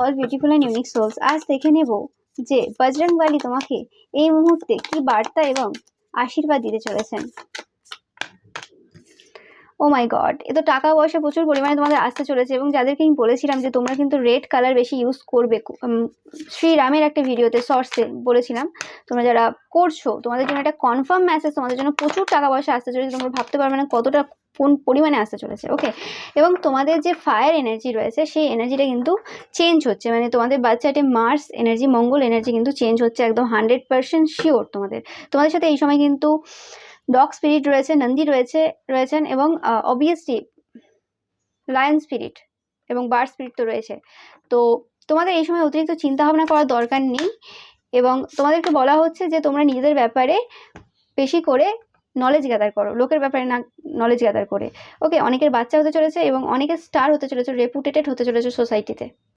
All beautiful and unique souls, আজ দেখে নেব যে বজরংবলী তোমাকে এই মুহূর্তে কি বার্তা এবং আশীর্বাদ দিতে চলেছেন। ও মাই গড, এ তো টাকা পয়সা প্রচুর পরিমাণে তোমাদের আসতে চলেছে। এবং যাদেরকে আমি বলেছিলাম যে তোমরা কিন্তু রেড কালার বেশি ইউজ করবে, শ্রীরামের একটা ভিডিওতে শর্টসে বলেছিলাম, তোমরা যারা করছো তোমাদের জন্য একটা কনফার্ম মেসেজ, তোমাদের জন্য প্রচুর টাকা পয়সা আসতে চলেছে। তোমরা ভাবতে পারবে না কতটা কোন পরিমাণে আসতে চলেছে। ওকে, এবং তোমাদের যে ফায়ার এনার্জি রয়েছে সেই এনার্জিটা কিন্তু চেঞ্জ হচ্ছে, মানে তোমাদের বাচ্চাটে মার্স এনার্জি, মঙ্গল এনার্জি কিন্তু চেঞ্জ হচ্ছে একদম 100% শিওর। তোমাদের সাথে এই সময় কিন্তু ডগ স্পিরিট রয়েছে, নন্দী রয়েছেন এবং অবভিয়াসলি লায়ন স্পিরিট এবং বার্ড স্পিরিট তো রয়েছে। তো তোমাদের এই সময় অতিরিক্ত চিন্তা ভাবনা করার দরকার নেই এবং তোমাদেরকে বলা হচ্ছে যে তোমরা নিজেদের ব্যাপারে বেশি করে নলেজ গ্যাদার করো, লোকের ব্যাপারে না নলেজ গ্যাদার করে। ওকে, অনেকের বাচ্চা হতে চলেছে এবং অনেকের স্টার হতে চলেছে, রেপুটেটেড হতে চলেছে সোসাইটিতে।